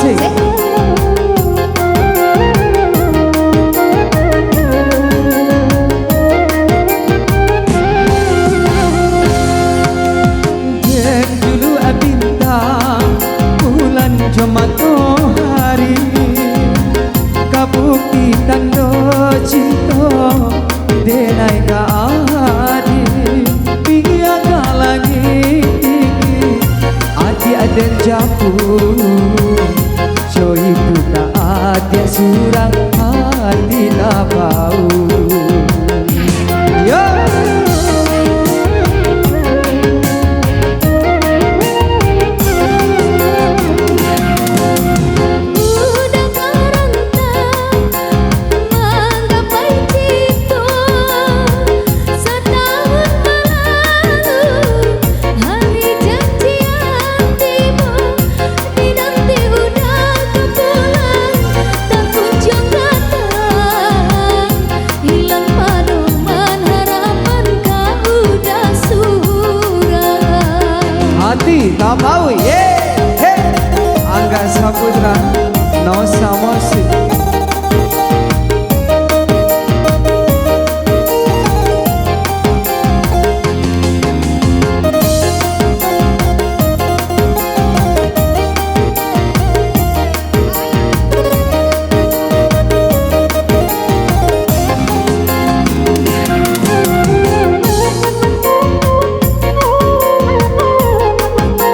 musik. Jen dulu bintang bulan jemato hari kabukti tando cinta denai ka adi biar kalangi adi ada japu joy puta adi surang hati tak bau yo. Tak mau ye he Angga Saputra Nosa musik.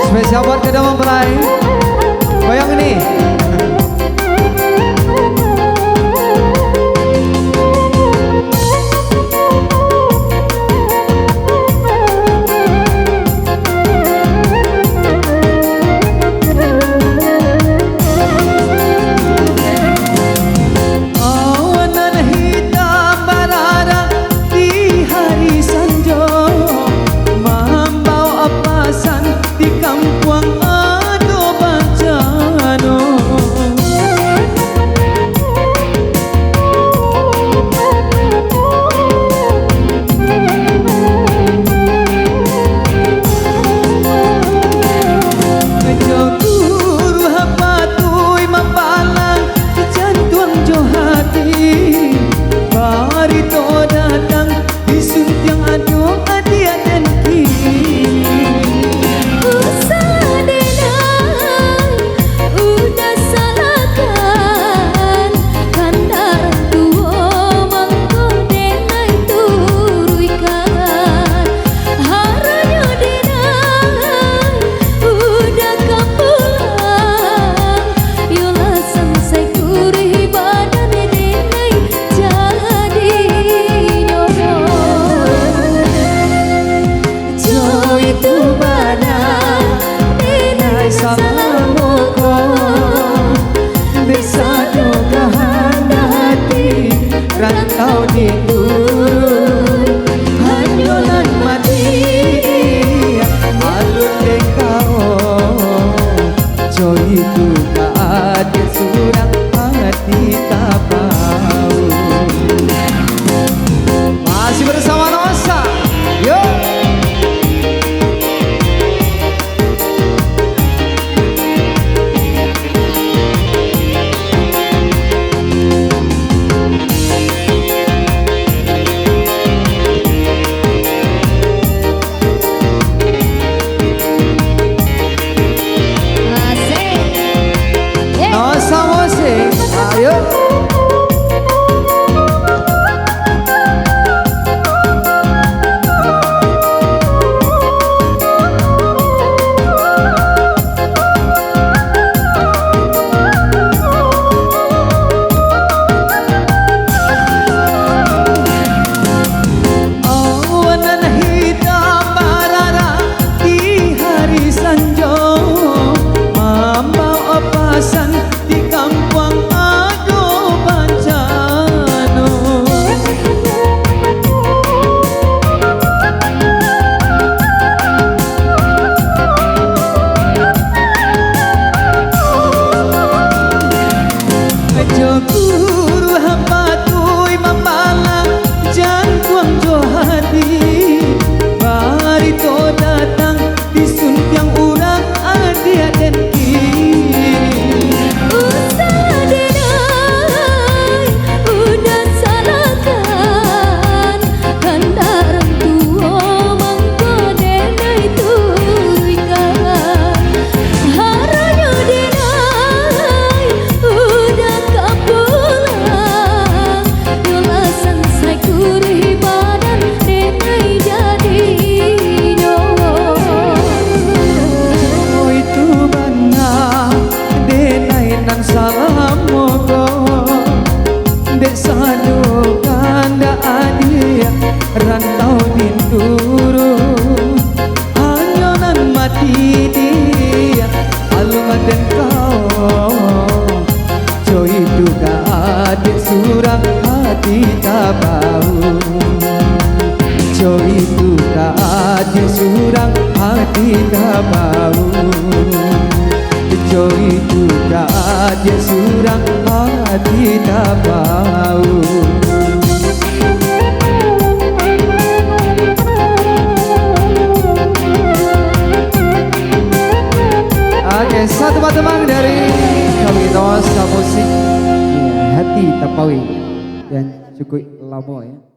Spesial buat kedua mempelai. Goyang ini. Awanan hitam barara di hari sanjo mambau apasan di kampung ado bacano ngejoguru hapatui mapalang jantung jo hati barito datang disuntiang ado adia dan kini rantau di turun hanyolan mati alun dekao joy itu tak ada surang hati tak bau. Masih bersama Nosa yo. Di kampung ado kenan salam moga dek sadu kanda adia rantau dinduru hanyonan mati dia alungan dan kau coy duga adik surang hati tak bau coy duga adik surang hati tak bau coy duga adik surang hati tak bau. Oke, satu teman dari kami Nosa Musik Hati Tapawi dan cukup lama ya.